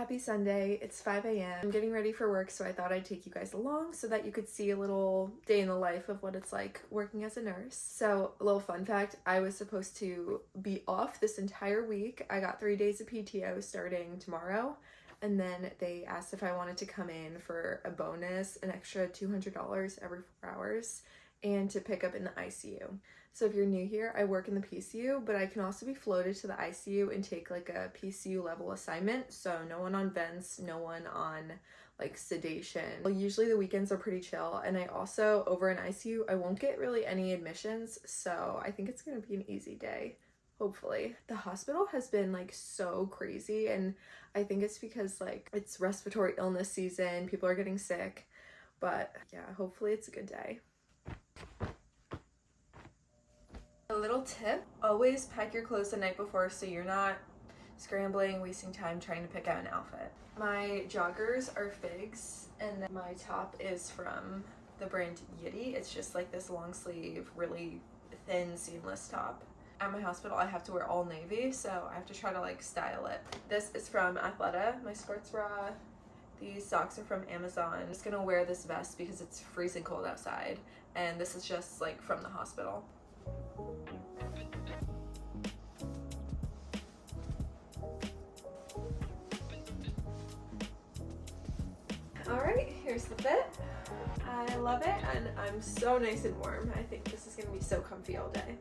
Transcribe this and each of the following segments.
Happy Sunday. It's 5 a.m. I'm getting ready for work, so I thought I'd take you guys along so that you could see a little day in the life of what it's like working as a nurse. So, a little fun fact, I was supposed to be off this entire week. I got 3 days of PTO starting tomorrow, and then they asked if I wanted to come in for a bonus, an extra $200 every 4 hours, and to pick up in the ICU. So if you're new here, I work in the PCU, but I can also be floated to the ICU and take like a PCU level assignment. So no one on vents, no one on like sedation. Well, usually the weekends are pretty chill. And I also, over in ICU, I won't get really any admissions. So I think it's gonna be an easy day, hopefully. The hospital has been like so crazy, and I think it's because like it's respiratory illness season, people are getting sick. But yeah, hopefully it's a good day. A little tip, always pack your clothes the night before so you're not scrambling, wasting time trying to pick out an outfit. My joggers are Figs, and then my top is from the brand Yitty. It's just like this long sleeve, really thin, seamless top. At my hospital, I have to wear all navy, so I have to try to like style it. This is from Athleta, my sports bra. These socks are from Amazon. I'm just gonna wear this vest because it's freezing cold outside, and this is just like from the hospital. Alright, here's the fit. I love it, and I'm so nice and warm. I think this is gonna be so comfy all day.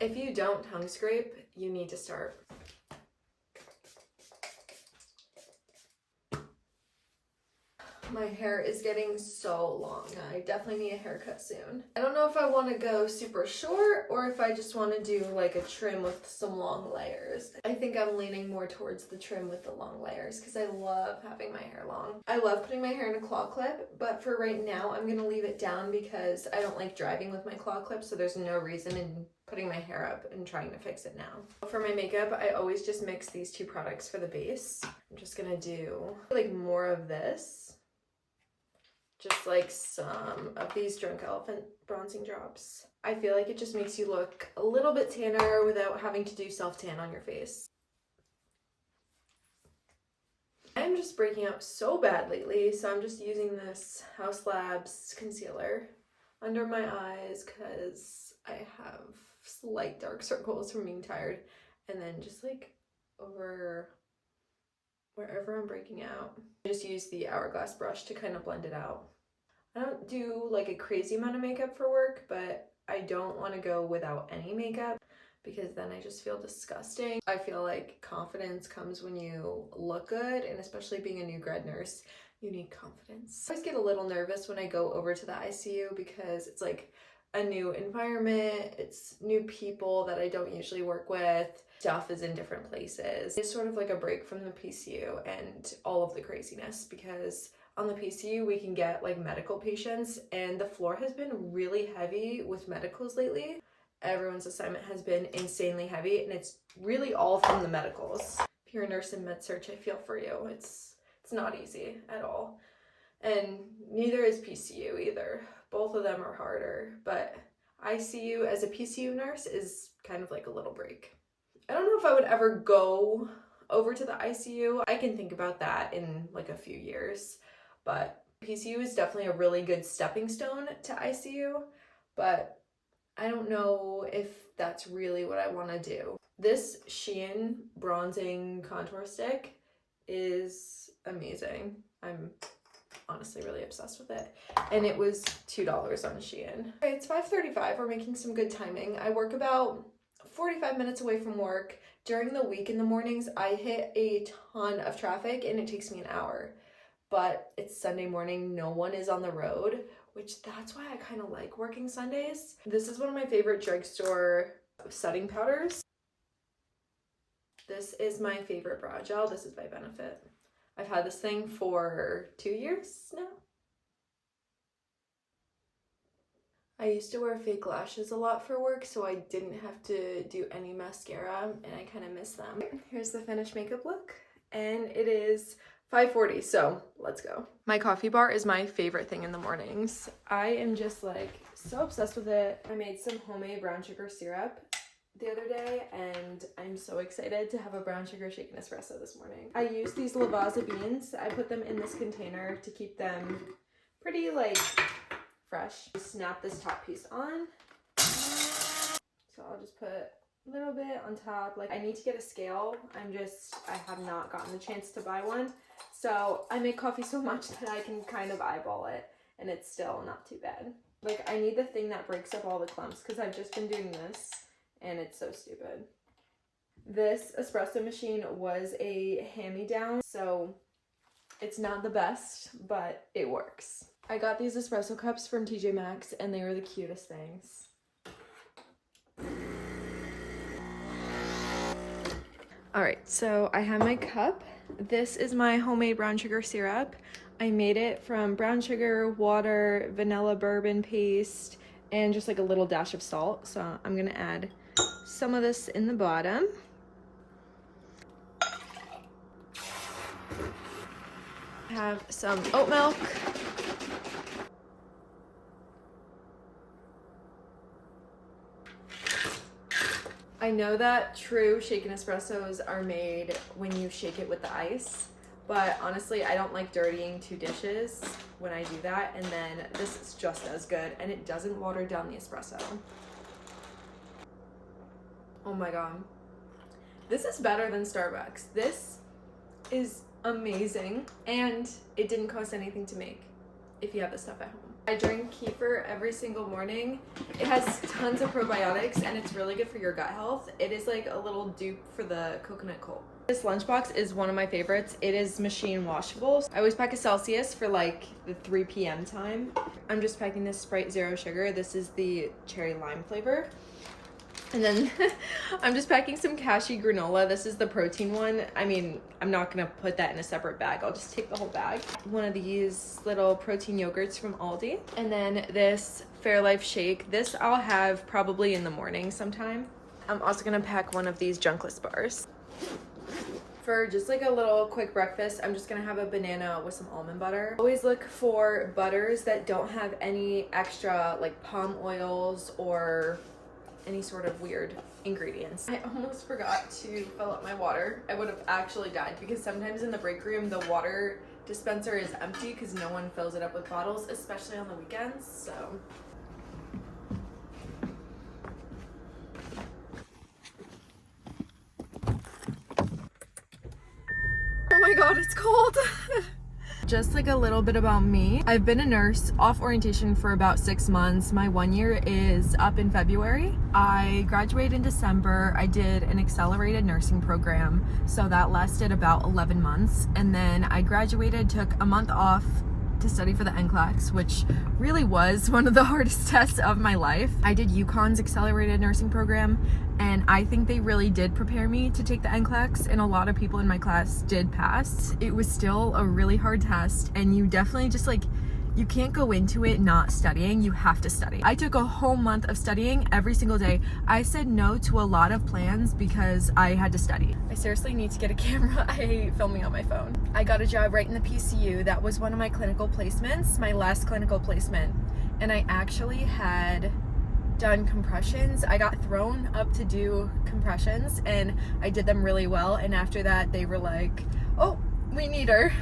If you don't tongue scrape, you need to start. My hair is getting so long. I definitely need a haircut soon. I don't know if I want to go super short or if I just want to do like a trim with some long layers. I think I'm leaning more towards the trim with the long layers because I love having my hair long. I love putting my hair in a claw clip, but for right now I'm going to leave it down because I don't like driving with my claw clip, so there's no reason in putting my hair up and trying to fix it now. For my makeup, I always just mix these two products for the base. I'm just going to do like more of this. Just like some of these Drunk Elephant bronzing drops. I feel like it just makes you look a little bit tanner without having to do self-tan on your face. I'm just breaking out so bad lately, so I'm just using this House Labs concealer under my eyes because I have slight dark circles from being tired, and then just like over wherever I'm breaking out. I just use the Hourglass brush to kind of blend it out. I don't do like a crazy amount of makeup for work, but I don't want to go without any makeup because then I just feel disgusting. I feel like confidence comes when you look good, and especially being a new grad nurse, you need confidence. I always get a little nervous when I go over to the ICU because it's like a new environment, it's new people that I don't usually work with, stuff is in different places. It's sort of like a break from the PCU and all of the craziness, because on the PCU we can get like medical patients, and the floor has been really heavy with medicals lately. Everyone's assignment has been insanely heavy, and it's really all from the medicals. If you're a nurse in med-surg, I feel for you. It's not easy at all. And neither is PCU either. Both of them are harder, but ICU as a PCU nurse is kind of like a little break. I don't know if I would ever go over to the ICU. I can think about that in like a few years, but PCU is definitely a really good stepping stone to ICU, but I don't know if that's really what I want to do. This Shein bronzing contour stick is amazing. I'm honestly really obsessed with it, and it was $2 on Shein. Okay, it's 5:35. We're making some good timing. I work about 45 minutes away from work. During the week in the mornings, I hit a ton of traffic and it takes me an hour, but it's Sunday morning, no one is on the road, which that's why I kind of like working Sundays. This is one of my favorite drugstore setting powders. This is my favorite brow gel. This is by Benefit. I've had this thing for 2 years now. I used to wear fake lashes a lot for work, so I didn't have to do any mascara, and I kind of miss them. Here's the finished makeup look, and it is 5:40, so let's go. My coffee bar is my favorite thing in the mornings. I am just like so obsessed with it. I made some homemade brown sugar syrup the other day, and I'm so excited to have a brown sugar shaken espresso this morning. I use these Lavazza beans. I put them in this container to keep them pretty like fresh. Snap this top piece on. So I'll just put a little bit on top. Like, I need to get a scale. I have not gotten the chance to buy one. So I make coffee so much that I can kind of eyeball it, and it's still not too bad. Like, I need the thing that breaks up all the clumps because I've just been doing this and it's so stupid. This espresso machine was a hand-me-down, so it's not the best, but it works. I got these espresso cups from TJ Maxx, and they were the cutest things. All right, so I have my cup. This is my homemade brown sugar syrup. I made it from brown sugar, water, vanilla bourbon paste, and just like a little dash of salt. So I'm gonna add some of this in the bottom. I have some oat milk. I know that true shaken espressos are made when you shake it with the ice, but honestly, I don't like dirtying 2 dishes when I do that, and then this is just as good, and it doesn't water down the espresso. Oh my god. This is better than Starbucks. This is amazing, and it didn't cost anything to make if you have this stuff at home. I drink kefir every single morning. It has tons of probiotics, and it's really good for your gut health. It is like a little dupe for the coconut cold. This lunchbox is one of my favorites. It is machine washable. I always pack a Celsius for like the 3 p.m. time. I'm just packing this Sprite Zero Sugar. This is the cherry lime flavor. And then I'm just packing some cashew granola. This is the protein one. I mean, I'm not gonna put that in a separate bag. I'll just take the whole bag. One of these little protein yogurts from Aldi. And then this Fairlife shake. This I'll have probably in the morning sometime. I'm also gonna pack one of these Junkless bars. For just like a little quick breakfast, I'm just gonna have a banana with some almond butter. Always look for butters that don't have any extra like palm oils or any sort of weird ingredients. I almost forgot to fill up my water. I would have actually died because sometimes in the break room the water dispenser is empty because no one fills it up with bottles, especially on the weekends. So oh my god, it's cold. Just like a little bit about me. I've been a nurse off orientation for about 6 months. My 1 year is up in February. I graduated in December. I did an accelerated nursing program, so that lasted about 11 months. And then I graduated, took a month off to study for the NCLEX, which really was one of the hardest tests of my life. I did UConn's accelerated nursing program, and I think they really did prepare me to take the NCLEX, and a lot of people in my class did pass. It was still a really hard test, and you definitely just like, you can't go into it not studying. You have to study. I took a whole month of studying every single day. I said no to a lot of plans because I had to study. I seriously need to get a camera. I hate filming on my phone. I got a job right in the PCU. That was one of my clinical placements, my last clinical placement. And I actually had done compressions. I got thrown up to do compressions and I did them really well. And after that, they were like, oh, we need her.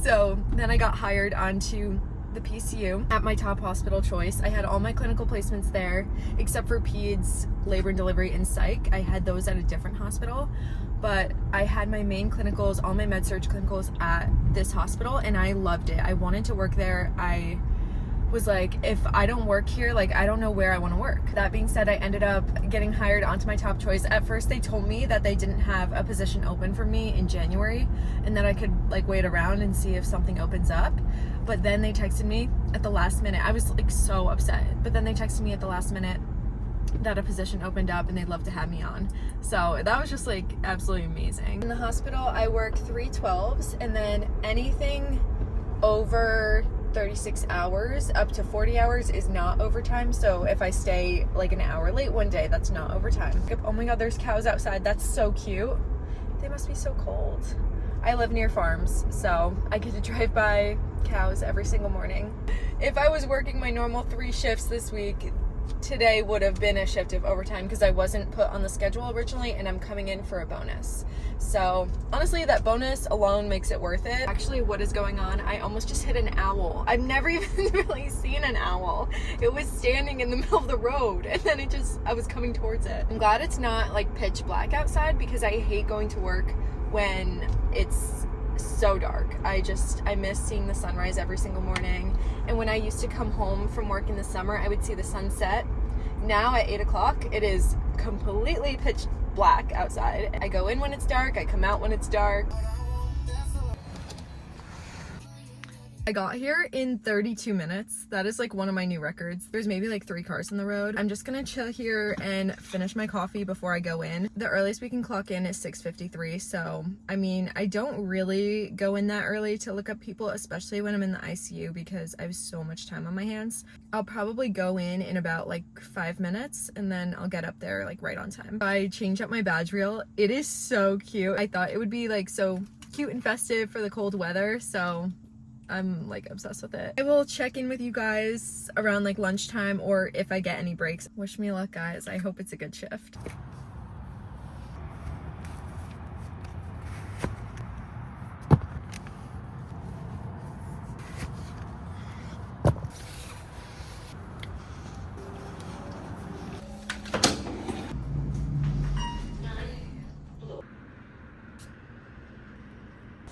So then I got hired onto the PCU at my top hospital choice. I had all my clinical placements there except for peds, labor and delivery, and psych. I had those at a different hospital, but I had my main clinicals, all my med surg clinicals at this hospital, and I loved it. I wanted to work there. I was like, if I don't work here, like, I don't know where I want to work. That being said, I ended up getting hired onto my top choice. At first they told me that they didn't have a position open for me in January and that I could like wait around and see if something opens up. But then they texted me at the last minute. I was like so upset, but then they texted me at the last minute that a position opened up and they'd love to have me on. So that was just like absolutely amazing. In the hospital, I work 3/12s, and then anything over 36 hours up to 40 hours is not overtime. So if I stay like an hour late one day, that's not overtime. Oh my god, there's cows outside. That's so cute. They must be so cold. I live near farms, so I get to drive by cows every single morning. If I was working my normal 3 shifts this week, today would have been a shift of overtime because I wasn't put on the schedule originally, and I'm coming in for a bonus. So honestly, that bonus alone makes it worth it. Actually, what is going on? I almost just hit an owl. I've never even really seen an owl. It was standing in the middle of the road, and then I was coming towards it. I'm glad it's not like pitch black outside because I hate going to work when it's so dark. I miss seeing the sunrise every single morning. And when I used to come home from work in the summer, I would see the sunset. Now at 8 o'clock, it is completely pitch black outside. I go in when it's dark, I come out when it's dark. I got here in 32 minutes. That is like one of my new records. There's maybe like 3 cars on the road. I'm just gonna chill here and finish my coffee before I go in. The earliest we can clock in is 6:53. So, I mean, I don't really go in that early to look up people, especially when I'm in the ICU because I have so much time on my hands. I'll probably go in about like 5 minutes, and then I'll get up there like right on time. I changed up my badge reel. It is so cute. I thought it would be like so cute and festive for the cold weather. So I'm like obsessed with it. I will check in with you guys around like lunchtime or if I get any breaks. Wish me luck, guys. I hope it's a good shift.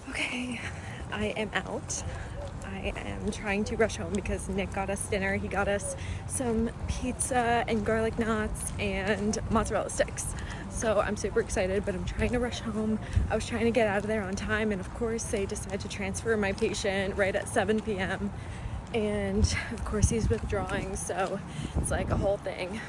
Okay, I am out. I am trying to rush home because Nick got us dinner. He got us some pizza and garlic knots and mozzarella sticks. So I'm super excited, but I'm trying to rush home. I was trying to get out of there on time, and of course they decided to transfer my patient right at 7 p.m. And of course he's withdrawing, so it's like a whole thing.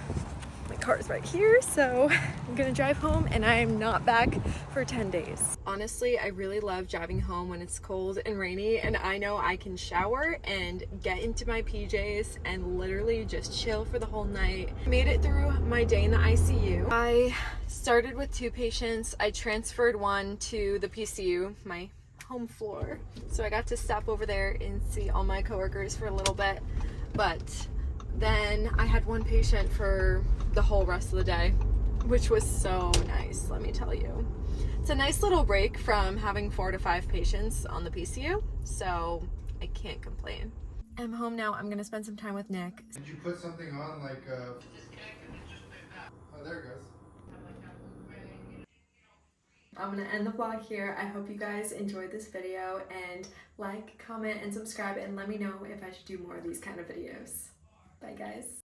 My car is right here, so I'm gonna drive home, and I am not back for 10 days. Honestly, I really love driving home when it's cold and rainy, and I know I can shower and get into my PJs and literally just chill for the whole night. I made it through my day in the ICU. I started with 2 patients. I transferred one to the PCU, my home floor. So I got to stop over there and see all my coworkers for a little bit, but then I had 1 patient for the whole rest of the day, which was so nice, let me tell you. It's a nice little break from having 4 to 5 patients on the PCU, so I can't complain. I'm home now. I'm gonna spend some time with Nick. Did you put something on like oh, there it goes. I'm gonna end the vlog here. I hope you guys enjoyed this video, and like, comment, and subscribe, and let me know if I should do more of these kind of videos. Bye guys.